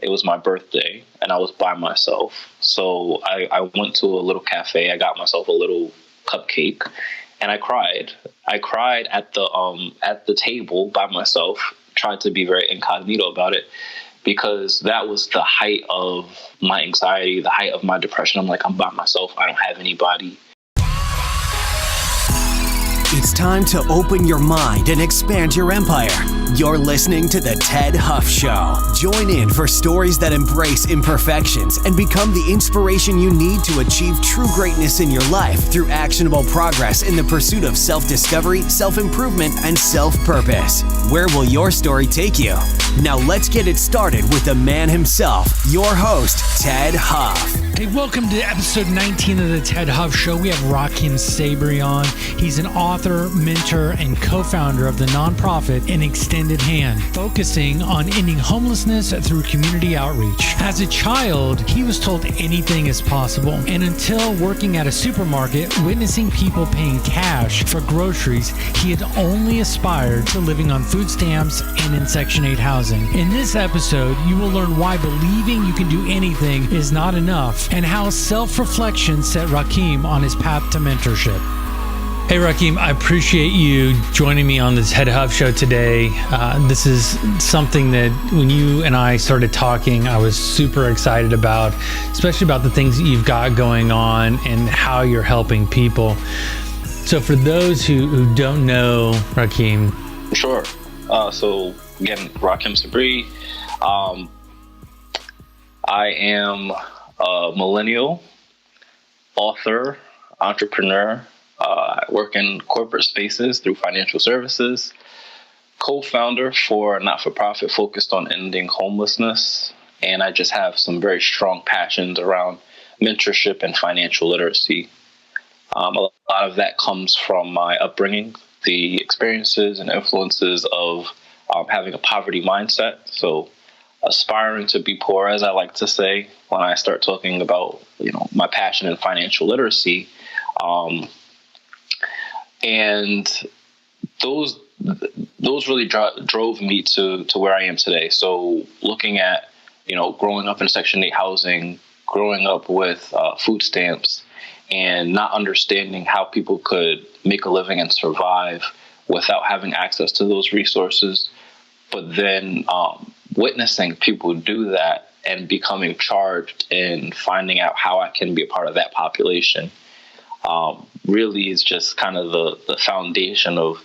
It was my birthday, and I was by myself. So I went to a little cafe. I got myself a little cupcake, and I cried. I cried at the table by myself. Tried to be very incognito about it because that was the height of my anxiety, the height of my depression. I'm like, I'm by myself. I don't have anybody. It's time to open your mind and expand your empire. You're listening to The Ted Huff Show. Join in for stories that embrace imperfections and become the inspiration you need to achieve true greatness in your life through actionable progress in the pursuit of self-discovery, self-improvement, and self-purpose. Where will your story take you? Now let's get it started with the man himself, your host, Ted Huff. Hey, welcome to episode 19 of The Ted Huff Show. We have Rahkim Sabree on. He's an author, mentor, and co-founder of the nonprofit An Extended Hand, focusing on ending homelessness through community outreach. As a child, he was told anything is possible. And until working at a supermarket, witnessing people paying cash for groceries, he had only aspired to living on food stamps and in Section 8 housing. In this episode, you will learn why believing you can do anything is not enough, and how self-reflection set Rahkim on his path to mentorship. Hey Rahkim, I appreciate you joining me on this Ted Huff Show today. This is something that when you and I started talking, I was super excited about, especially about the things that you've got going on and how you're helping people. So for those who don't know Rahkim. Sure. So again, Rahkim Sabree. I am a millennial, author, entrepreneur. I work in corporate spaces through financial services, co-founder for a not-for-profit focused on ending homelessness, and I just have some very strong passions around mentorship and financial literacy. A lot of that comes from my upbringing, the experiences and influences of having a poverty mindset. So aspiring to be poor, as I like to say, when I start talking about, my passion in financial literacy. And those really drove me to where I am today. So looking at, growing up in Section 8 housing, growing up with food stamps, and not understanding how people could make a living and survive without having access to those resources, but then witnessing people do that and becoming charged in finding out how I can be a part of that population really is just kind of the foundation of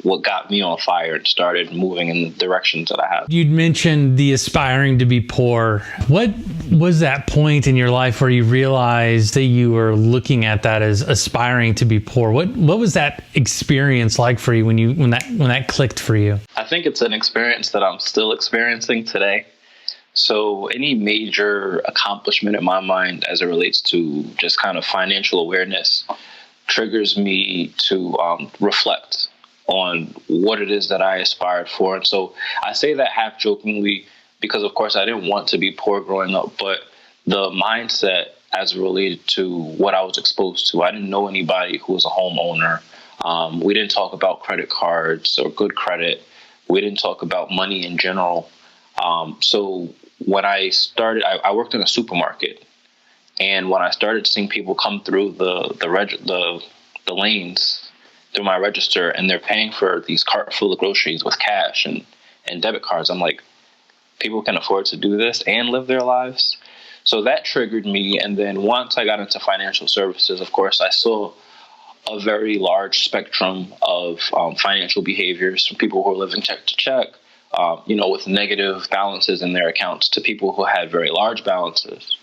what got me on fire and started moving in the directions that I have. You'd mentioned the aspiring to be poor. What was that point in your life where you realized that you were looking at that as aspiring to be poor? What was that experience like for you when that clicked for you? I think it's an experience that I'm still experiencing today. So any major accomplishment in my mind as it relates to just kind of financial awareness triggers me to reflect on what it is that I aspired for. And so I say that half jokingly because, of course, I didn't want to be poor growing up, but the mindset as it related to what I was exposed to, I didn't know anybody who was a homeowner. We didn't talk about credit cards or good credit. We didn't talk about money in general. So when I started, I worked in a supermarket, and when I started seeing people come through the lanes through my register, and they're paying for these cart full of groceries with cash and debit cards, I'm like, people can afford to do this and live their lives. So that triggered me. And then once I got into financial services, of course, I saw a very large spectrum of financial behaviors from people who are living check to check, with negative balances in their accounts, to people who had very large balances.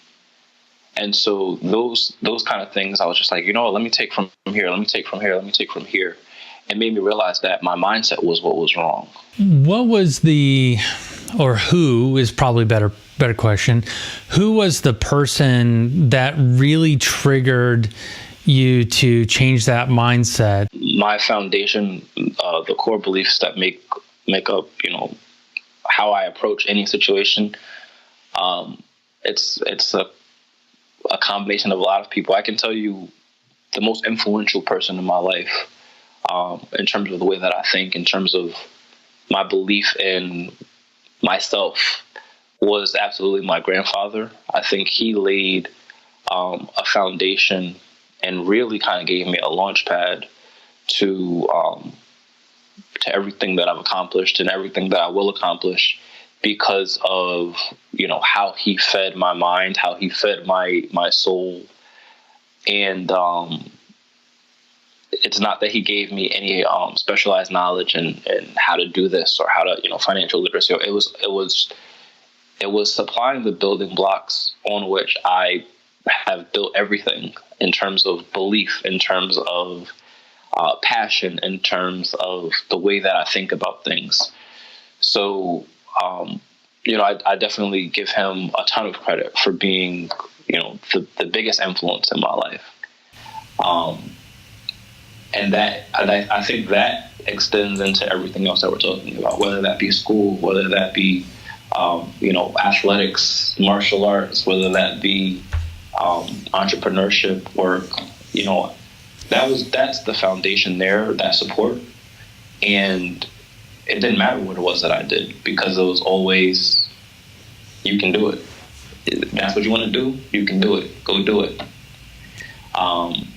And so those kind of things, I was just like, let me take from here, let me take from here, let me take from here. It made me realize that my mindset was what was wrong. What was who is probably better question. Who was the person that really triggered you to change that mindset? My foundation, the core beliefs that make up, how I approach any situation. It's a combination of a lot of people. I can tell you the most influential person in my life, in terms of the way that I think, in terms of my belief in myself, was absolutely my grandfather. I think he laid a foundation and really kind of gave me a launch pad to everything that I've accomplished and everything that I will accomplish, because of, how he fed my mind, how he fed my soul. And it's not that he gave me any specialized knowledge in how to do this or how to, financial literacy. It was supplying the building blocks on which I have built everything, in terms of belief, in terms of passion, in terms of the way that I think about things. So, I definitely give him a ton of credit for being, the biggest influence in my life. And I think that extends into everything else that we're talking about, whether that be school, whether that be, athletics, martial arts, whether that be entrepreneurship work. That's the foundation there, that support. And it didn't matter what it was that I did, because it was always, you can do it. If that's what you want to do, you can do it. Go do it.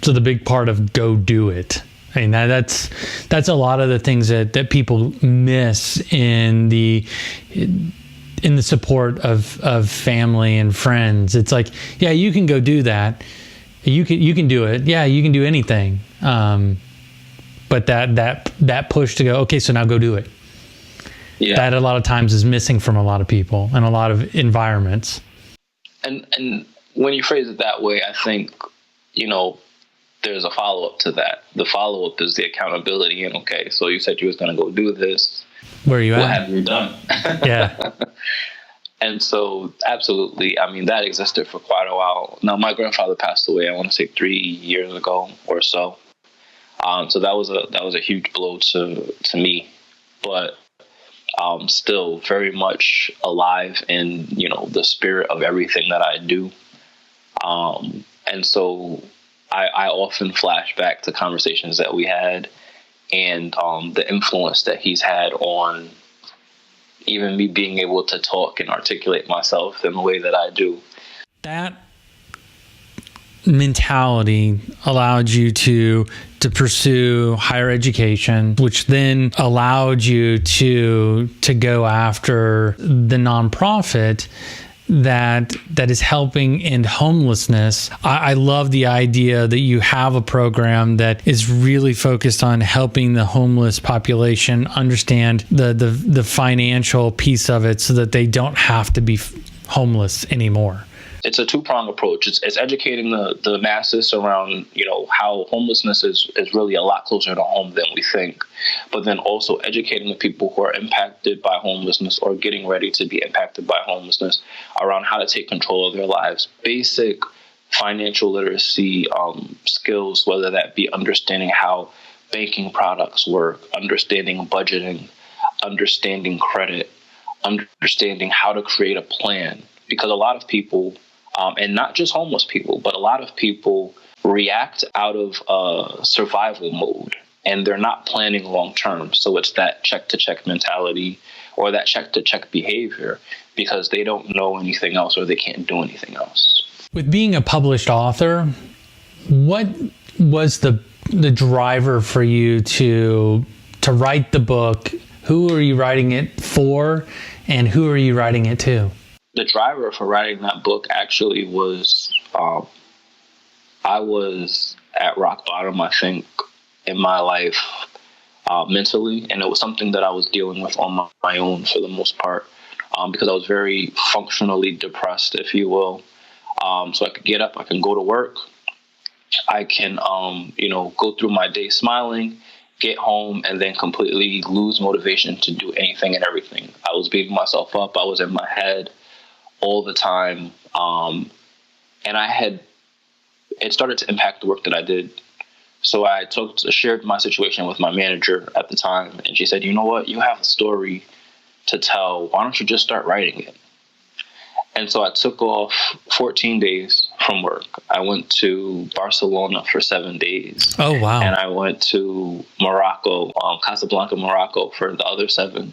So the big part of go do it. I mean, that's a lot of the things that people miss in the support of family and friends. It's like, yeah, you can go do that. You can do it. Yeah, you can do anything. But that push to go, okay, so now go do it. Yeah. That a lot of times is missing from a lot of people and a lot of environments. And when you phrase it that way, I think, there's a follow-up to that. The follow-up is the accountability. And okay, so you said you was going to go do this. Where are you at? What have you done? Yeah. And so, absolutely, I mean, that existed for quite a while. Now, my grandfather passed away, I want to say 3 years ago or so. So that was a huge blow to me, but still very much alive in, the spirit of everything that I do. And so I often flash back to conversations that we had, and the influence that he's had on even me being able to talk and articulate myself in the way that I do. That mentality allowed you to pursue higher education, which then allowed you to go after the nonprofit that is helping end homelessness. I love the idea that you have a program that is really focused on helping the homeless population understand the financial piece of it, so that they don't have to be homeless anymore. It's a two-pronged approach. It's educating the masses around, how homelessness is really a lot closer to home than we think. But then also educating the people who are impacted by homelessness or getting ready to be impacted by homelessness around how to take control of their lives. Basic financial literacy skills, whether that be understanding how banking products work, understanding budgeting, understanding credit, understanding how to create a plan. Because a lot of people, and not just homeless people, but a lot of people react out of survival mode, and they're not planning long term. So it's that check to check mentality, or that check to check behavior, because they don't know anything else or they can't do anything else. With being a published author, what was the driver for you to write the book? Who are you writing it for, and who are you writing it to? The driver for writing that book actually was, I was at rock bottom, I think, in my life mentally. And it was something that I was dealing with on my own for the most part, because I was very functionally depressed, if you will. So I could get up, I can go to work, I can, go through my day smiling, get home, and then completely lose motivation to do anything and everything. I was beating myself up. I was in my head all the time. And it started to impact the work that I did. So I shared my situation with my manager at the time, and she said, you know what, you have a story to tell. Why don't you just start writing it? And so I took off 14 days from work. I went to Barcelona for 7 days. Oh, wow. And I went to Morocco, Casablanca, Morocco for the other 7.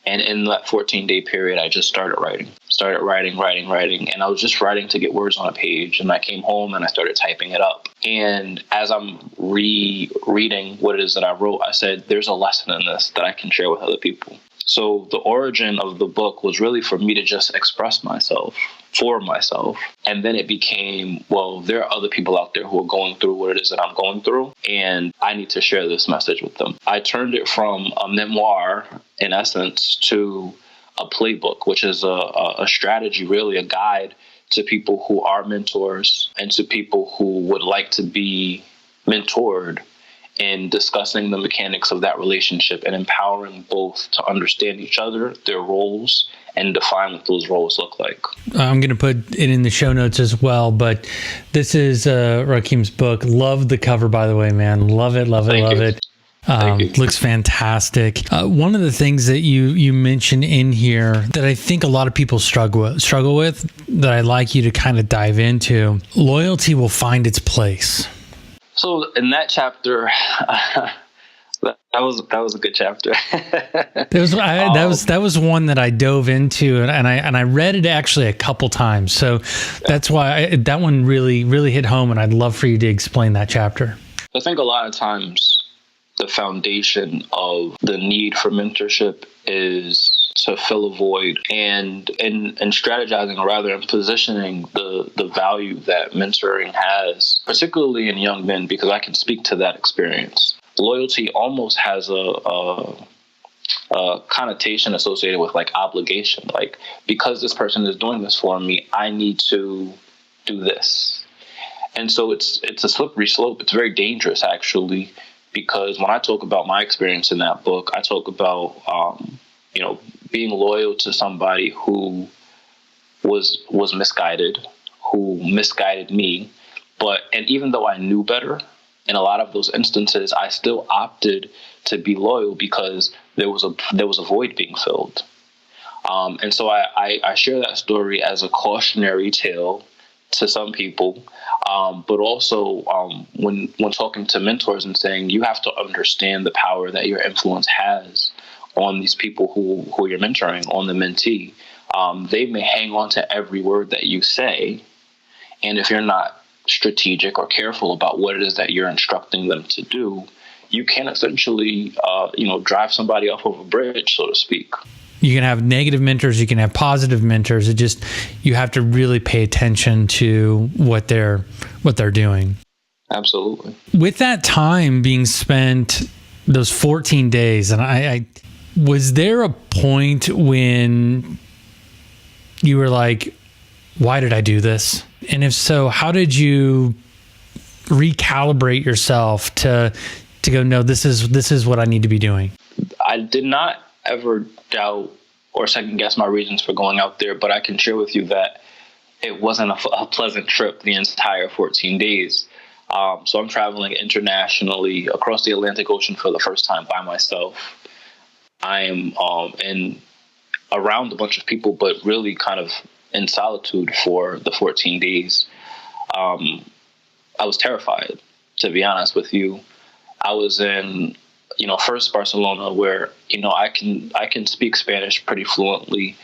And in that 14-day period, I just started writing. And I was just writing to get words on a page. And I came home and I started typing it up. And as I'm rereading what it is that I wrote, I said, there's a lesson in this that I can share with other people. So the origin of the book was really for me to just express myself for myself. And then it became, well, there are other people out there who are going through what it is that I'm going through, and I need to share this message with them. I turned it from a memoir, in essence, to a playbook, which is a strategy, really a guide to people who are mentors and to people who would like to be mentored, in discussing the mechanics of that relationship and empowering both to understand each other, their roles, and define what those roles look like. I'm going to put it in the show notes as well, but this is Rahkim's book. Love the cover, by the way, man. Love it. Looks fantastic. One of the things that you mentioned in here that I think a lot of people struggle with, that I'd like you to kind of dive into, loyalty will find its place. So in that chapter, that was a good chapter. That was one that I dove into, and I read it actually a couple times. So that's why that one really hit home, and I'd love for you to explain that chapter. I think a lot of times the foundation of the need for mentorship is to fill a void, and strategizing, or rather in positioning the value that mentoring has, particularly in young men, because I can speak to that experience. Loyalty almost has a connotation associated with like obligation, like, because this person is doing this for me, I need to do this. And so it's a slippery slope. It's very dangerous, actually, because when I talk about my experience in that book, I talk about being loyal to somebody who was misguided, who misguided me. And even though I knew better, in a lot of those instances, I still opted to be loyal because there was a void being filled. And so I share that story as a cautionary tale to some people, but also when talking to mentors and saying you have to understand the power that your influence has on these people who you're mentoring, on the mentee. They may hang on to every word that you say, and if you're not strategic or careful about what it is that you're instructing them to do, you can essentially drive somebody off of a bridge, so to speak. You can have negative mentors, you can have positive mentors. You have to really pay attention to what they're doing. Absolutely. With that time being spent, those 14 days, and I was there a point when you were like, why did I do this? And if so, how did you recalibrate yourself to go, no, this is what I need to be doing? I did not ever doubt or second guess my reasons for going out there, but I can share with you that it wasn't a pleasant trip the entire 14 days. So I'm traveling internationally across the Atlantic Ocean for the first time by myself. I am around a bunch of people, but really kind of in solitude for the 14 days. I was terrified, to be honest with you. I was in, first Barcelona, where, I can speak Spanish pretty fluently,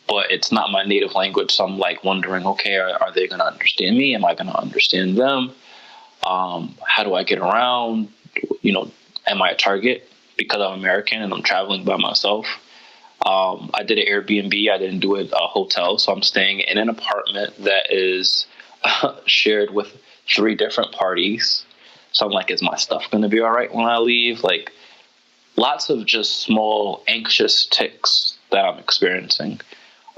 but it's not my native language. So I'm like wondering, okay, are they going to understand me? Am I going to understand them? How do I get around? Am I a target because I'm American and I'm traveling by myself? I did an Airbnb. I didn't do a hotel. So I'm staying in an apartment that is shared with 3 different parties. So I'm like, is my stuff going to be all right when I leave? Like, lots of just small anxious tics that I'm experiencing.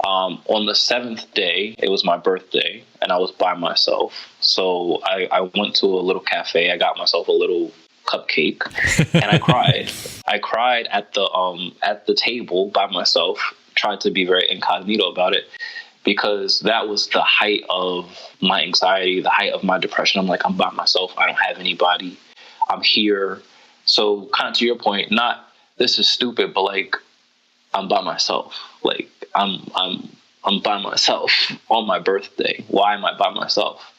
On the 7th day, it was my birthday, and I was by myself. So I went to a little cafe. I got myself a little cupcake, and I cried. I cried at the table by myself, tried to be very incognito about it, because that was the height of my anxiety, the height of my depression. I'm like, I'm by myself. I don't have anybody. I'm here. So kind of to your point, not this is stupid, but like, I'm by myself. Like, I'm by myself on my birthday. Why am I by myself?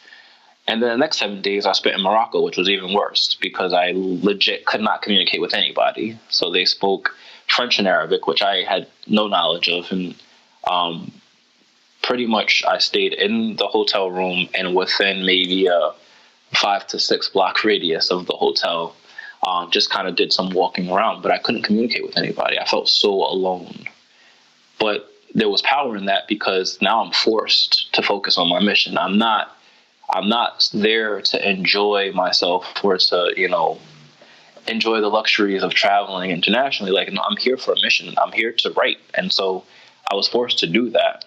And then the next 7 days I spent in Morocco, which was even worse because I legit could not communicate with anybody. So they spoke French and Arabic, which I had no knowledge of. And pretty much I stayed in the hotel room and within maybe a 5 to 6 block radius of the hotel, just kind of did some walking around, but I couldn't communicate with anybody. I felt so alone. But there was power in that because now I'm forced to focus on my mission. I'm not there to enjoy myself or to, enjoy the luxuries of traveling internationally. Like, no, I'm here for a mission. I'm here to write. And so I was forced to do that.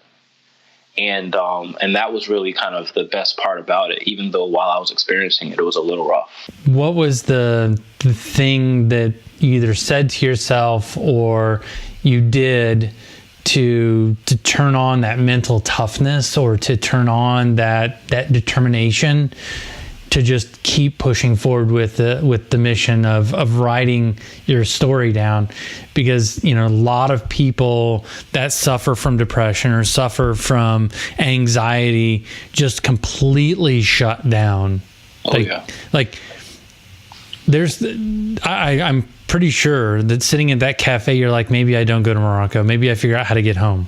And that was really kind of the best part about it, even though while I was experiencing it, it was a little rough. What was the thing that you either said to yourself or you did to turn on that mental toughness or to turn on that determination to just keep pushing forward with the mission of writing your story down? Because, a lot of people that suffer from depression or suffer from anxiety just completely shut down. Like I'm pretty sure that sitting at that cafe, you're like, maybe I don't go to Morocco. Maybe I figure out how to get home.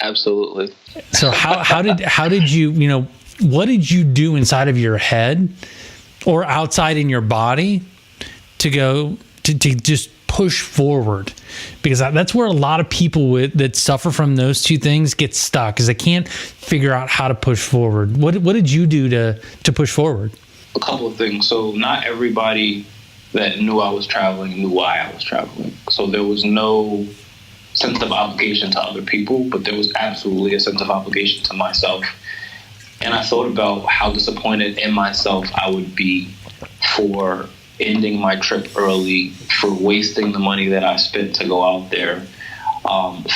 Absolutely. So how did you, what did you do inside of your head or outside in your body to go to just push forward? Because that's where a lot of people that suffer from those two things get stuck, is they can't figure out how to push forward. What did you do to push forward? A couple of things. So not everybody that knew I was traveling knew why I was traveling. So there was no sense of obligation to other people, but there was absolutely a sense of obligation to myself. And I thought about how disappointed in myself I would be for ending my trip early, for wasting the money that I spent to go out there,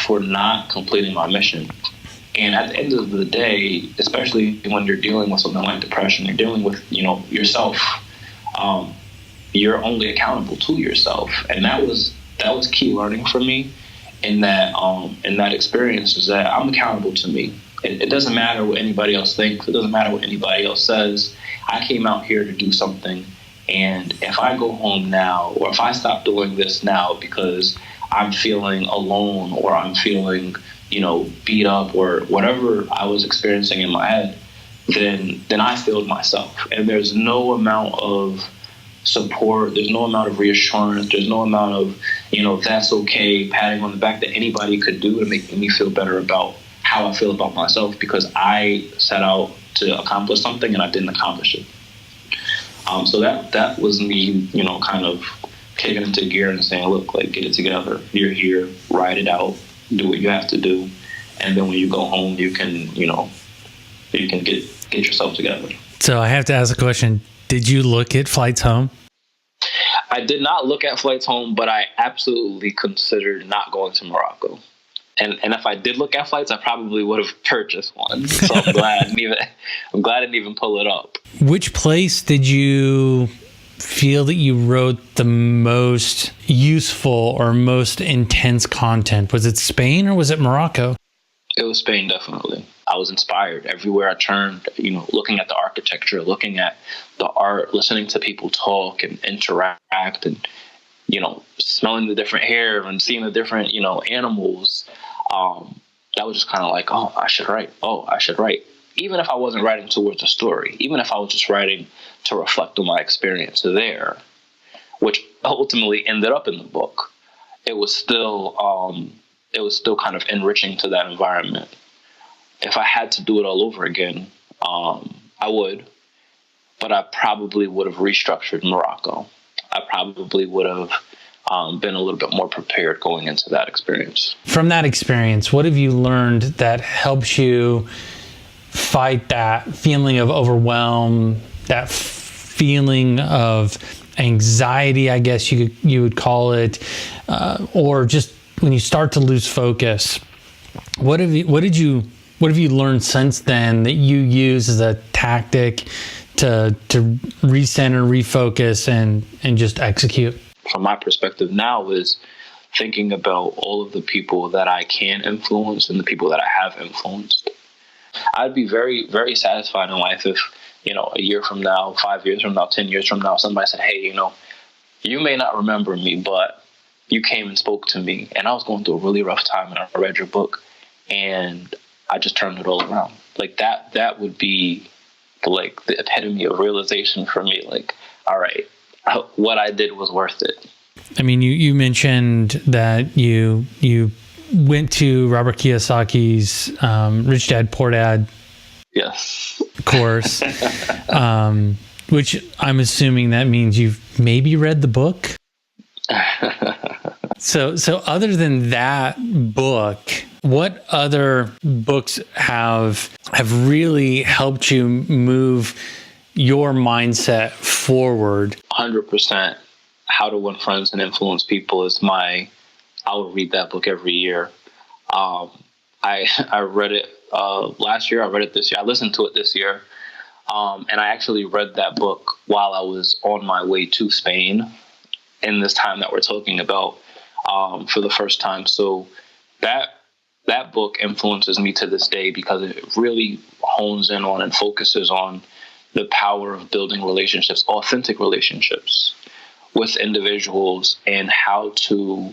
for not completing my mission. And at the end of the day, especially when you're dealing with something like depression, you're dealing with, yourself. You're only accountable to yourself. And that was key learning for me in that experience, is that I'm accountable to me. It doesn't matter what anybody else thinks. It doesn't matter what anybody else says. I came out here to do something. And if I go home now, or if I stop doing this now because I'm feeling alone or I'm feeling, beat up or whatever I was experiencing in my head, then I failed myself. And there's no amount of support, there's no amount of reassurance, there's no amount of, that's okay, patting on the back that anybody could do to make me feel better about how I feel about myself, because I set out to accomplish something and I didn't accomplish it. So that was me, kind of kicking into gear and saying, look, like, get it together. You're here, ride it out, do what you have to do. And then when you go home, you can get yourself together. So I have to ask a question. Did you look at flights home? I did not look at flights home, but I absolutely considered not going to Morocco. And if I did look at flights, I probably would have purchased one. So I'm glad I didn't even pull it up. Which place did you feel that you wrote the most useful or most intense content? Was it Spain or was it Morocco? It was Spain, definitely. I was inspired everywhere I turned, looking at the architecture, looking at the art, listening to people talk and interact, and, smelling the different hair and seeing the different, animals. That was just kind of like, oh, I should write. Even if I wasn't writing towards a story, even if I was just writing to reflect on my experience there, which ultimately ended up in the book, it was still kind of enriching to that environment. If I had to do it all over again, I would, but I probably would have restructured Morocco. I probably would have been a little bit more prepared going into that experience. From that experience, what have you learned that helps you fight that feeling of overwhelm, that feeling of anxiety, I guess you would call it, or just when you start to lose focus? What have you learned since then that you use as a tactic to recenter, refocus, and just execute? From my perspective now is thinking about all of the people that I can influence and the people that I have influenced. I'd be very, very satisfied in life if, a year from now, 5 years from now, 10 years from now, somebody said, hey, you may not remember me, but you came and spoke to me, and I was going through a really rough time, and I read your book, and I just turned it all around. Like that would be like the epitome of realization for me. Like, all right, what I did was worth it. I mean, you mentioned that you went to Robert Kiyosaki's Rich Dad Poor Dad Yes. course, which I'm assuming that means you've maybe read the book. So other than that book, what other books have really helped you move your mindset forward? 100%. How to Win Friends and Influence People is I will read that book every year. I read it last year. I read it this year. I listened to it this year. And I actually read that book while I was on my way to Spain in this time that we're talking about for the first time. So that book influences me to this day because it really hones in on and focuses on the power of building relationships, authentic relationships with individuals, and how to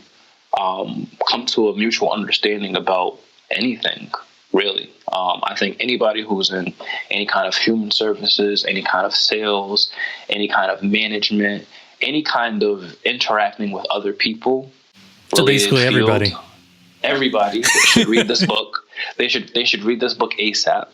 come to a mutual understanding about anything, really. I think anybody who's in any kind of human services, any kind of sales, any kind of management, any kind of interacting with other people. So basically everybody should read this book. They should read this book ASAP.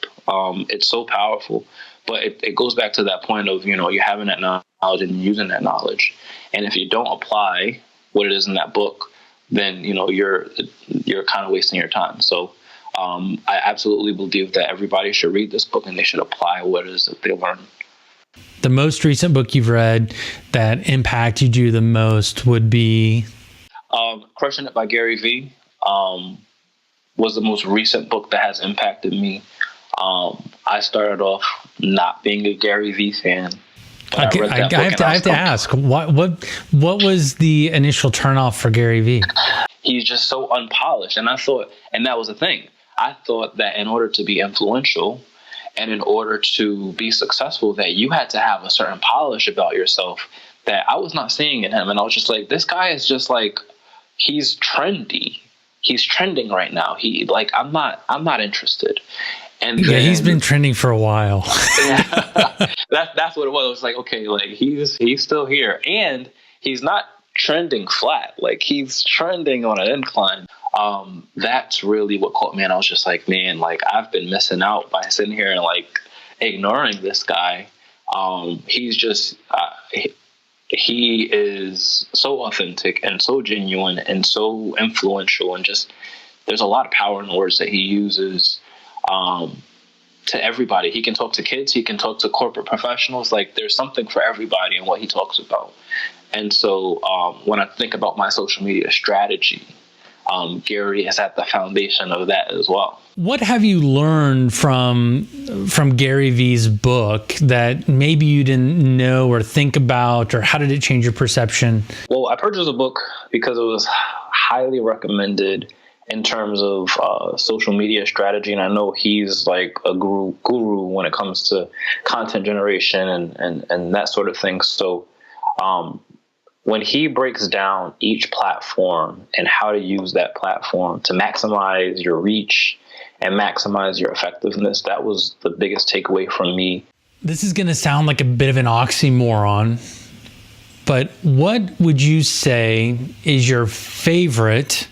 It's so powerful, but it goes back to that point of, you having that knowledge and using that knowledge. And if you don't apply what it is in that book, then, you're kind of wasting your time. So I absolutely believe that everybody should read this book and they should apply what it is that they learn. The most recent book you've read that impacted you the most would be? Crushing It by Gary Vee was the most recent book that has impacted me. I started off not being a Gary Vee fan. I have to ask, what was the initial turnoff for Gary Vee? He's just so unpolished. And that was the thing. I thought that in order to be influential and in order to be successful, that you had to have a certain polish about yourself that I was not seeing in him. And I was just like, this guy is just like, he's trendy. He's trending right now. I'm not interested. And then, he's been trending for a while. That's what it was. It was like, okay, like he's still here, and he's not trending flat. Like he's trending on an incline. That's really what caught me. And I was just like, man, like I've been missing out by sitting here and like ignoring this guy. He's just he is so authentic and so genuine and so influential, and just there's a lot of power in the words that he uses. To everybody. He can talk to kids. He can talk to corporate professionals. Like there's something for everybody in what he talks about. And so when I think about my social media strategy, Gary is at the foundation of that as well. What have you learned from Gary Vee's book that maybe you didn't know or think about, or how did it change your perception? Well, I purchased the book because it was highly recommended in terms of social media strategy. And I know he's like a guru when it comes to content generation and that sort of thing. So when he breaks down each platform and how to use that platform to maximize your reach and maximize your effectiveness, that was the biggest takeaway from me. This is going to sound like a bit of an oxymoron, but what would you say is your favorite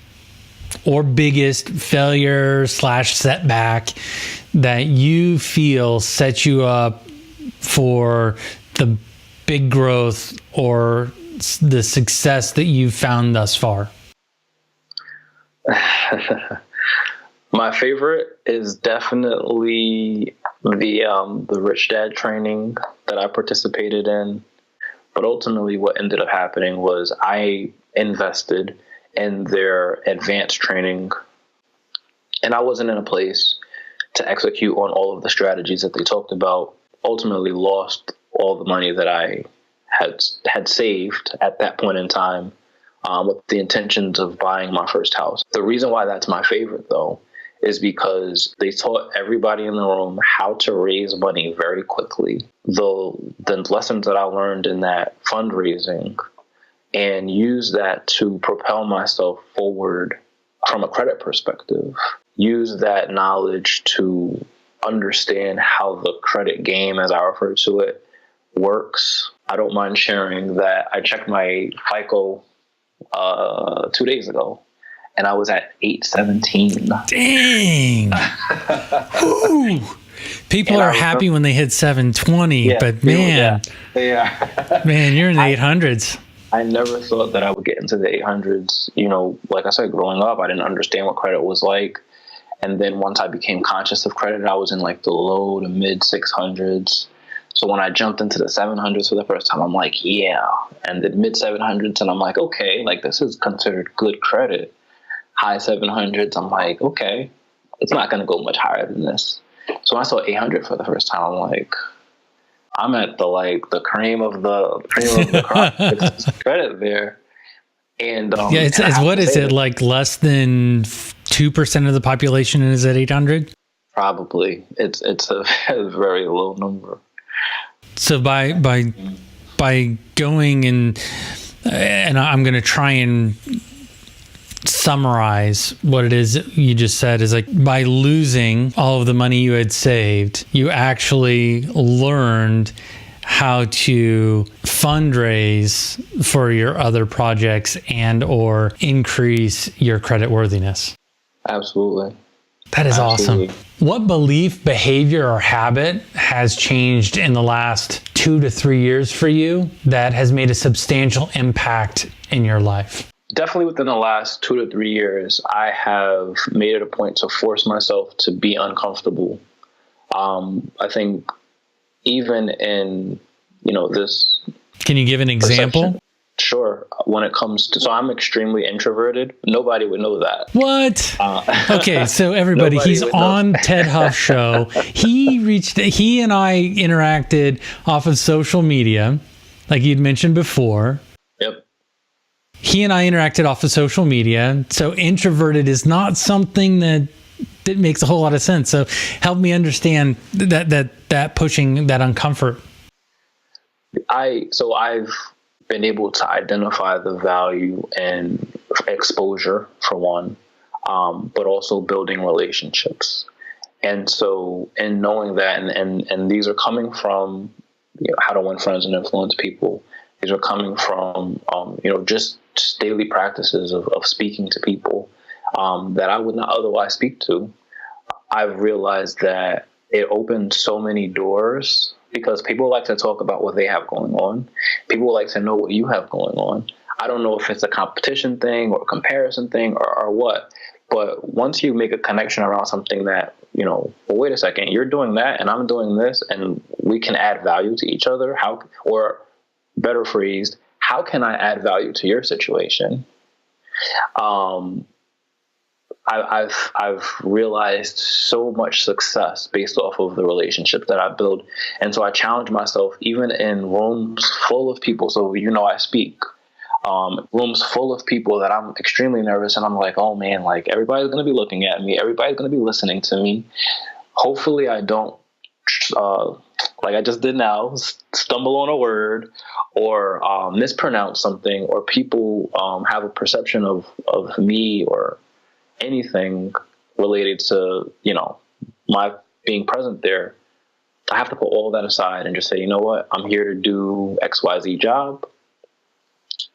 or biggest failure / setback that you feel sets you up for the big growth or the success that you've found thus far? My favorite is definitely the Rich Dad training that I participated in. But ultimately what ended up happening was I invested in their advanced training, and I wasn't in a place to execute on all of the strategies that they talked about. Ultimately lost all the money that I had saved at that point in time with the intentions of buying my first house. The reason why that's my favorite, though, is because they taught everybody in the room how to raise money very quickly. The lessons that I learned in that fundraising and use that to propel myself forward from a credit perspective. Use that knowledge to understand how the credit game, as I refer to it, works. I don't mind sharing that I checked my FICO 2 days ago, and I was at 817. Dang. Ooh. People are happy when they hit 720, but man, man, you're in the 800s. I never thought that I would get into the 800s. You know, like I said, growing up, I didn't understand what credit was like. And then once I became conscious of credit, I was in like the low to mid 600s. So when I jumped into the 700s for the first time, I'm like, yeah. And the mid 700s, and I'm like, okay, like this is considered good credit. High 700s, I'm like, okay, it's not going to go much higher than this. So when I saw 800 for the first time, I'm like, I'm at the cream of the crop credit there. And yeah, it's what is it, like less than 2% of the population is at 800? Probably. It's a very low number. So by going and I'm going to try and summarize what it is you just said, is like by losing all of the money you had saved, you actually learned how to fundraise for your other projects and or increase your credit worthiness. Absolutely. That is awesome. What belief, behavior, or habit has changed in the last 2 to 3 years for you that has made a substantial impact in your life? Definitely within the last 2 to 3 years, I have made it a point to force myself to be uncomfortable. I think even in, this. Can you give an example? Perception, sure. When it comes to, so I'm extremely introverted. Nobody would know that. What? Okay, so everybody, he's on Ted Huff Show. He and I interacted off of social media, like you'd mentioned before. Yep. He and I interacted off of social media. So introverted is not something that makes a whole lot of sense. So help me understand that pushing that uncomfort. I've been able to identify the value in exposure, for one, but also building relationships. And so in knowing that, and these are coming from how to win friends and influence people. These are coming from, just daily practices of speaking to people that I would not otherwise speak to. I've realized that it opened so many doors because people like to talk about what they have going on. People like to know what you have going on. I don't know if it's a competition thing or a comparison thing or what, but once you make a connection around something that, well, wait a second, you're doing that and I'm doing this and we can add value to each other. Or better phrased, how can I add value to your situation? I've realized so much success based off of the relationship that I build. And so I challenge myself, even in rooms full of people. So, I speak, rooms full of people that I'm extremely nervous. And I'm like, oh man, like everybody's going to be looking at me. Everybody's going to be listening to me. Hopefully I don't, like I just did now, stumble on a word or mispronounce something, or people have a perception of me or anything related to, my being present there. I have to put all that aside and just say, you know what, I'm here to do XYZ job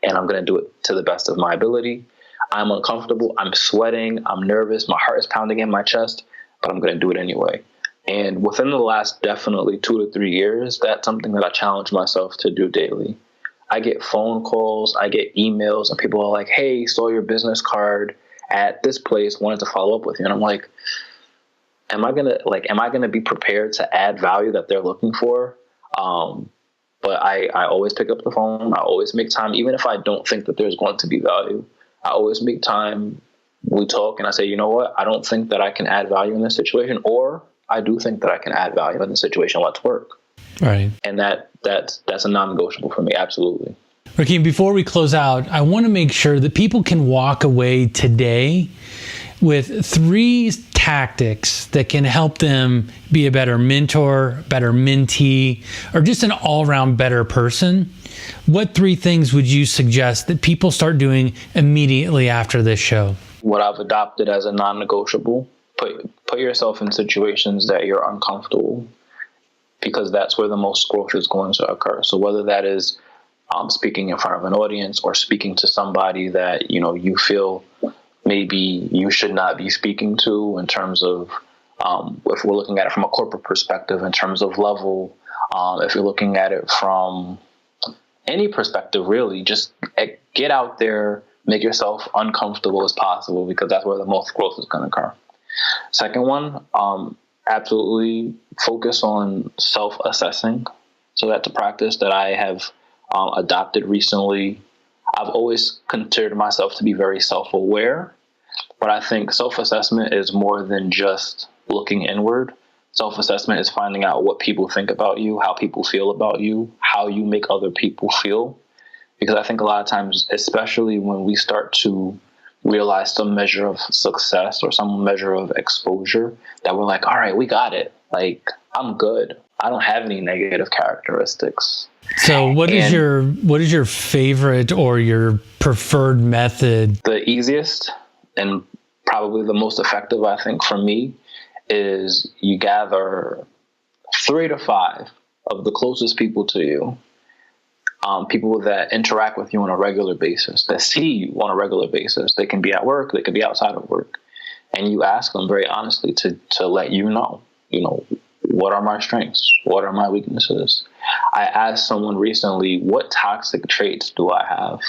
and I'm going to do it to the best of my ability. I'm uncomfortable. I'm sweating. I'm nervous. My heart is pounding in my chest, but I'm going to do it anyway. And within the last definitely 2 to 3 years, that's something that I challenge myself to do daily. I get phone calls, I get emails, and people are like, hey, saw your business card at this place, wanted to follow up with you. And I'm like, am I gonna be prepared to add value that they're looking for? But I always pick up the phone. I always make time, even if I don't think that there's going to be value. I always make time. We talk and I say, you know what? I don't think that I can add value in this situation, or I do think that I can add value in this situation. Let's work. Right. And that's a non-negotiable for me. Absolutely. Rahkim, before we close out, I want to make sure that people can walk away today with 3 tactics that can help them be a better mentor, better mentee, or just an all-around better person, what 3 things would you suggest that people start doing immediately after this show? What I've adopted as a non-negotiable, put yourself in situations that you're uncomfortable, because that's where the most growth is going to occur. So whether that is speaking in front of an audience or speaking to somebody that, you feel maybe you should not be speaking to, in terms of, if we're looking at it from a corporate perspective, in terms of level, if you're looking at it from any perspective, really, just get out there, make yourself uncomfortable as possible, because that's where the most growth is going to occur. Second one, absolutely focus on self-assessing. So that's a practice that I have adopted recently. I've always considered myself to be very self-aware, but I think self-assessment is more than just looking inward. Self-assessment is finding out what people think about you, how people feel about you, how you make other people feel. Because I think a lot of times, especially when we start to realize some measure of success or some measure of exposure, that we're like, all right, we got it. Like, I'm good. I don't have any negative characteristics. So what is your favorite or your preferred method? The easiest and probably the most effective, I think, for me, is you gather 3 to 5 of the closest people to you, people that interact with you on a regular basis, that see you on a regular basis. They can be at work, they can be outside of work. And you ask them very honestly to let you know, what are my strengths? What are my weaknesses? I asked someone recently, what toxic traits do I have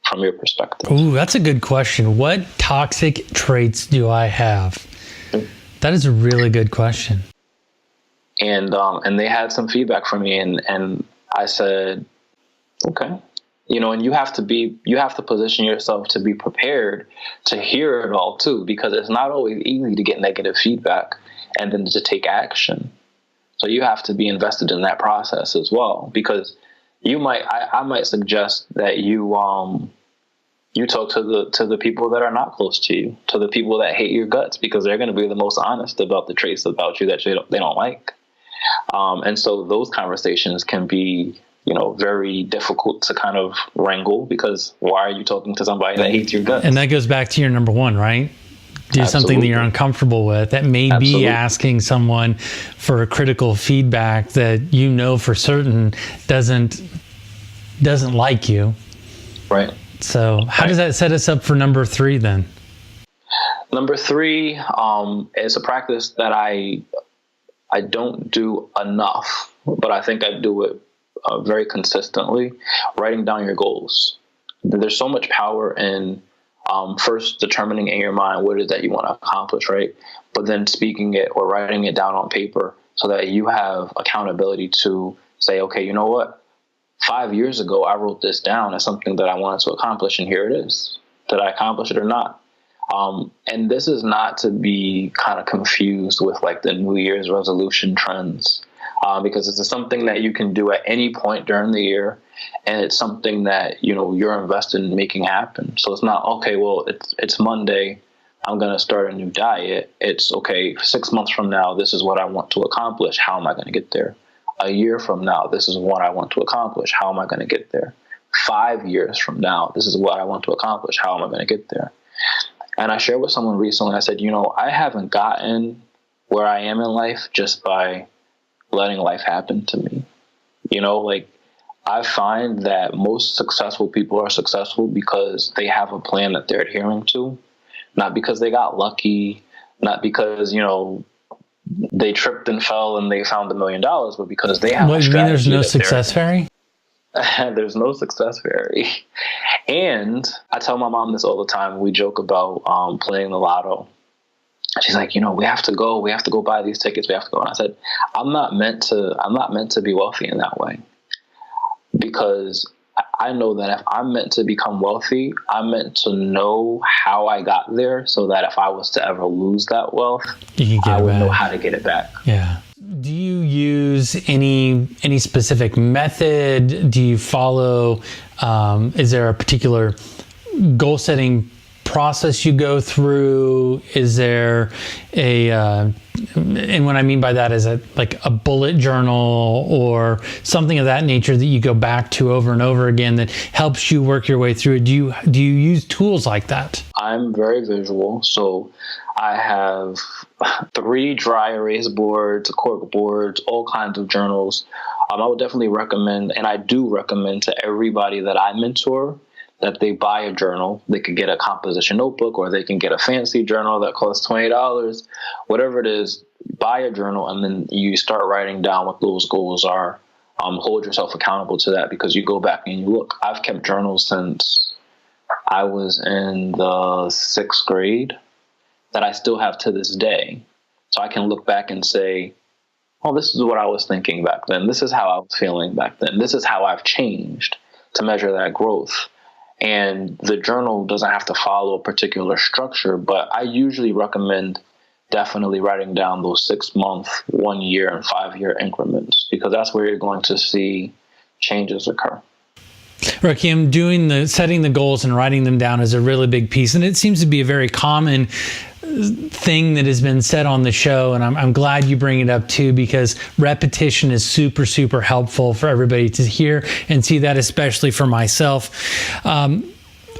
from your perspective? Ooh, that's a good question. What toxic traits do I have? That is a really good question. And they had some feedback from me, and I said, okay, and you have to position yourself to be prepared to hear it all too, because it's not always easy to get negative feedback and then to take action. So you have to be invested in that process as well, because I might suggest that you talk to the people that are not close to you, to the people that hate your guts, because they're going to be the most honest about the traits about you that they don't like. And so those conversations can be, very difficult to kind of wrangle, because why are you talking to somebody that hates your guts? And that goes back to your number 1, right? Do something that you're uncomfortable with. That may be asking someone for a critical feedback that for certain doesn't like you. Right. So how does that set us up for number 3 then? Number 3 is a practice that I don't do enough, but I think I do it very consistently. Writing down your goals. There's so much power in first determining in your mind what it is that you want to accomplish, right? But then speaking it or writing it down on paper so that you have accountability to say, okay, you know what? 5 years ago, I wrote this down as something that I wanted to accomplish, and here it is. Did I accomplish it or not? And this is not to be kind of confused with like the New Year's resolution trends, because it's something that you can do at any point during the year. And it's something that, you're invested in making happen. So it's not, okay, well, it's Monday, I'm going to start a new diet. It's, okay, 6 months from now, this is what I want to accomplish. How am I going to get there? A year from now, this is what I want to accomplish. How am I going to get there? 5 years from now, this is what I want to accomplish. How am I going to get there? And I shared with someone recently, I said, I haven't gotten where I am in life just by letting life happen to me. I find that most successful people are successful because they have a plan that they're adhering to, not because they got lucky, not because, they tripped and fell and they found $1 million, but because they have a strategy. You mean there's no success fairy? There's no success fairy. And I tell my mom this all the time. We joke about playing the lotto. She's like, we have to go buy these tickets. We have to go. And I said, I'm not meant to be wealthy in that way. Because I know that if I'm meant to become wealthy, I'm meant to know how I got there, so that if I was to ever lose that wealth, I would know how to get it back. Yeah. Do you use any specific method? Do you follow, is there a particular goal setting process you go through? Is there and what I mean by that is like a bullet journal or something of that nature that you go back to over and over again that helps you work your way through it? Do you use tools like that? I'm very visual, so I have 3 dry erase boards, cork boards, all kinds of journals. I would definitely recommend, and I do recommend to everybody that I mentor, that they buy a journal. They could get a composition notebook, or they can get a fancy journal that costs $20. Whatever it is, buy a journal, and then you start writing down what those goals are. Hold yourself accountable to that, because you go back and you look. I've kept journals since I was in the 6th grade that I still have to this day. So I can look back and say, oh, this is what I was thinking back then. This is how I was feeling back then. This is how I've changed, to measure that growth. And the journal doesn't have to follow a particular structure, but I usually recommend definitely writing down those 6-month, 1 year, and 5-year increments, because that's where you're going to see changes occur. Rahkim, setting the goals and writing them down is a really big piece, and it seems to be a very common thing that has been said on the show, and I'm glad you bring it up too, because repetition is super, super helpful for everybody to hear and see that, especially for myself.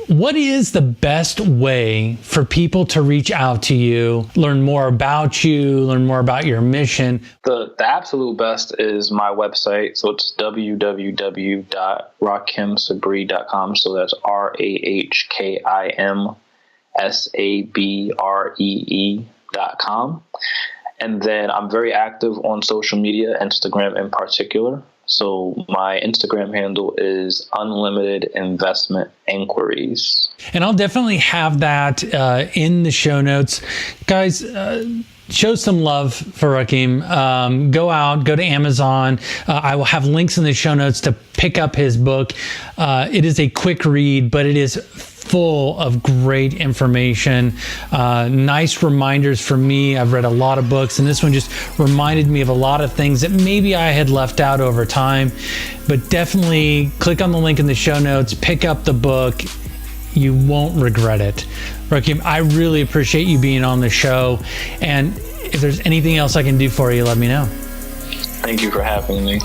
What is the best way for people to reach out to you, learn more about you, learn more about your mission? The absolute best is my website. So it's www.rahkimsabree.com. So that's RahkimSabree.com. And then I'm very active on social media, Instagram in particular. So my Instagram handle is Unlimited Investment Inquiries. And I'll definitely have that in the show notes. Guys, show some love for Rahkim. Go out, go to Amazon. I will have links in the show notes to pick up his book. It is a quick read, but it is full of great information, nice reminders for me. I've read a lot of books, and this one just reminded me of a lot of things that maybe I had left out over time. But definitely click on the link in the show notes, pick up the book. You won't regret it. Rahkim, I really appreciate you being on the show, and if there's anything else I can do for you, let me know. Thank you for having me.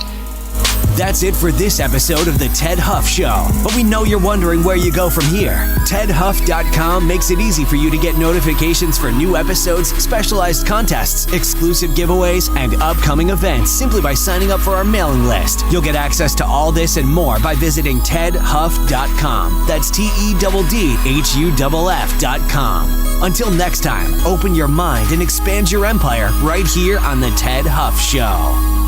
That's it for this episode of The Ted Huff Show. But we know you're wondering where you go from here. TedHuff.com makes it easy for you to get notifications for new episodes, specialized contests, exclusive giveaways, and upcoming events simply by signing up for our mailing list. You'll get access to all this and more by visiting TedHuff.com. That's TEDDHUFF.com. Until next time, open your mind and expand your empire right here on The Ted Huff Show.